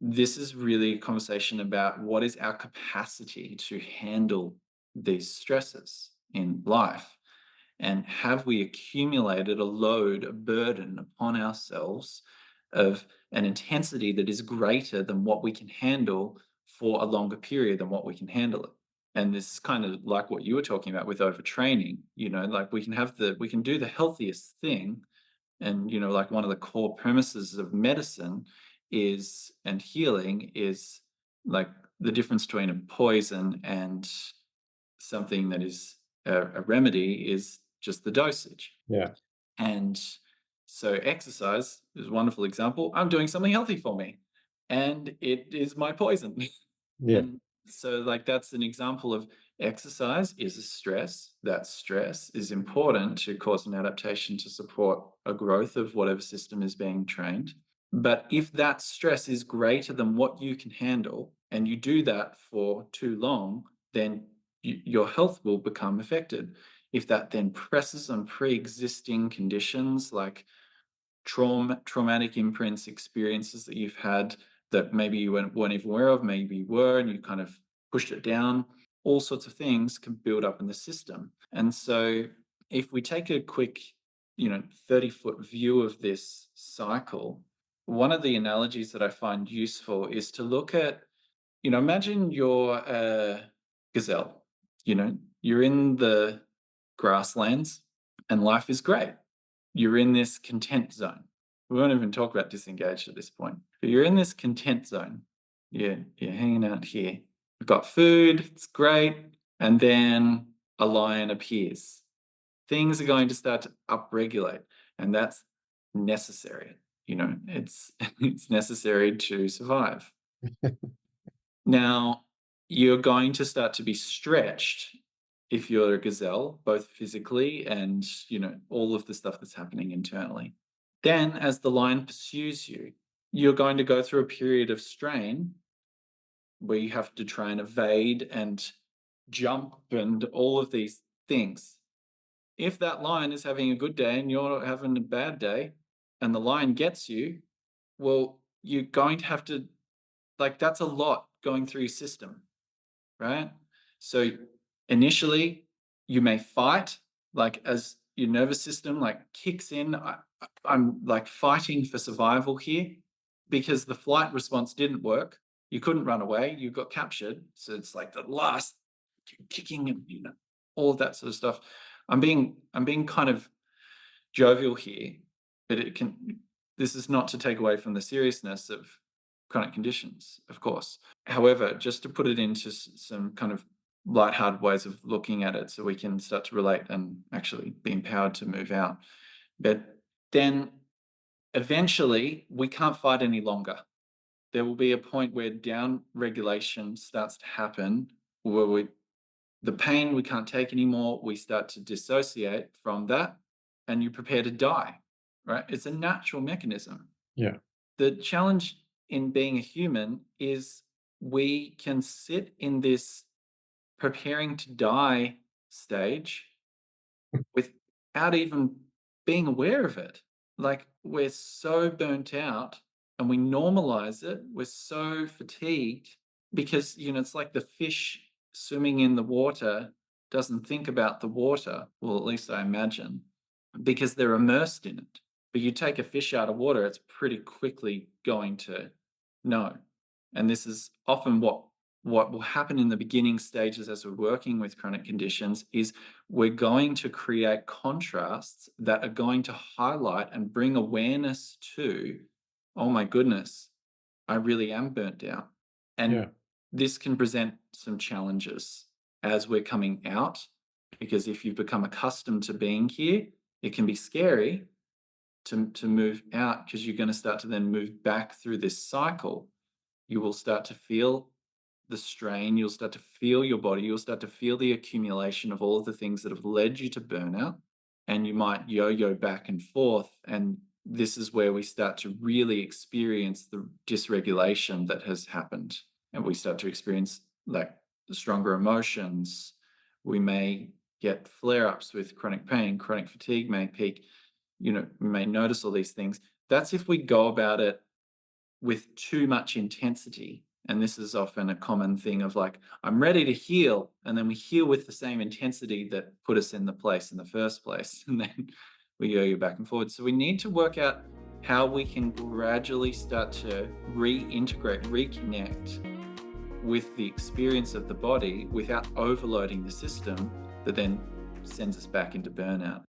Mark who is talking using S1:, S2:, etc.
S1: this is really a conversation about what is our capacity to handle these stresses in life. And have we accumulated a load, a burden upon ourselves of an intensity that is greater than what we can handle for a longer period than what we can handle it? And this is kind of like what you were talking about with overtraining, like we can do the healthiest thing. And, like one of the core premises of medicine is and healing is like the difference between a poison and something that is a remedy is just the dosage.
S2: Yeah.
S1: And so exercise is a wonderful example. I'm doing something healthy for me, and it is my poison.
S2: Yeah.
S1: And so, like, that's an example of exercise is a stress. That stress is important to cause an adaptation to support a growth of whatever system is being trained. But if that stress is greater than what you can handle, and you do that for too long, then your health will become affected. If that then presses on pre-existing conditions like traumatic imprints, experiences that you've had that maybe you weren't even aware of, maybe you were, and you kind of pushed it down, all sorts of things can build up in the system. And so if we take a quick, 30-foot view of this cycle, one of the analogies that I find useful is to look at, imagine you're a gazelle, you're in the grasslands and life is great. You're in this content zone. We won't even talk about disengaged at this point, but you're in this content zone. You're hanging out here. We've got food, it's great. And then a lion appears. Things are going to start to upregulate, and that's necessary. It's it's necessary to survive. Now, you're going to start to be stretched if you're a gazelle, both physically and, all of the stuff that's happening internally. Then, as the lion pursues you, you're going to go through a period of strain where you have to try and evade and jump and all of these things. If that lion is having a good day and you're having a bad day and the lion gets you, well, you're going to have to, like, that's a lot going through your system, right? So initially, you may fight, like as your nervous system like kicks in. I'm like fighting for survival here because the flight response didn't work. You couldn't run away. You got captured. So it's like the last kicking and all of that sort of stuff. I'm being kind of jovial here, but it can. This is not to take away from the seriousness of chronic conditions, of course. However, just to put it into some kind of lighthearted ways of looking at it so we can start to relate and actually be empowered to move out. But then eventually we can't fight any longer. There will be a point where down regulation starts to happen where the pain we can't take anymore, we start to dissociate from that and you prepare to die, right? It's a natural mechanism.
S2: Yeah.
S1: The challenge in being a human is we can sit in this preparing to die stage without even being aware of it. Like we're so burnt out and we normalize it. We're so fatigued because, it's like the fish swimming in the water doesn't think about the water. Well, at least I imagine, because they're immersed in it. But you take a fish out of water, it's pretty quickly going to know. And this is often what will happen in the beginning stages as we're working with chronic conditions is we're going to create contrasts that are going to highlight and bring awareness to, oh my goodness, I really am burnt out. And
S2: Yeah.
S1: this can present some challenges as we're coming out, because if you've become accustomed to being here, it can be scary to move out because you're going to start to then move back through this cycle. You will start to feel the strain, you'll start to feel your body, you'll start to feel the accumulation of all of the things that have led you to burnout, and you might yo-yo back and forth. And this is where we start to really experience the dysregulation that has happened. And we start to experience like stronger emotions. We may get flare-ups with chronic pain, chronic fatigue may peak, we may notice all these things. That's if we go about it with too much intensity. And this is often a common thing of like, I'm ready to heal. And then we heal with the same intensity that put us in the place in the first place. And then we go back and forward. So we need to work out how we can gradually start to reintegrate, reconnect with the experience of the body without overloading the system that then sends us back into burnout.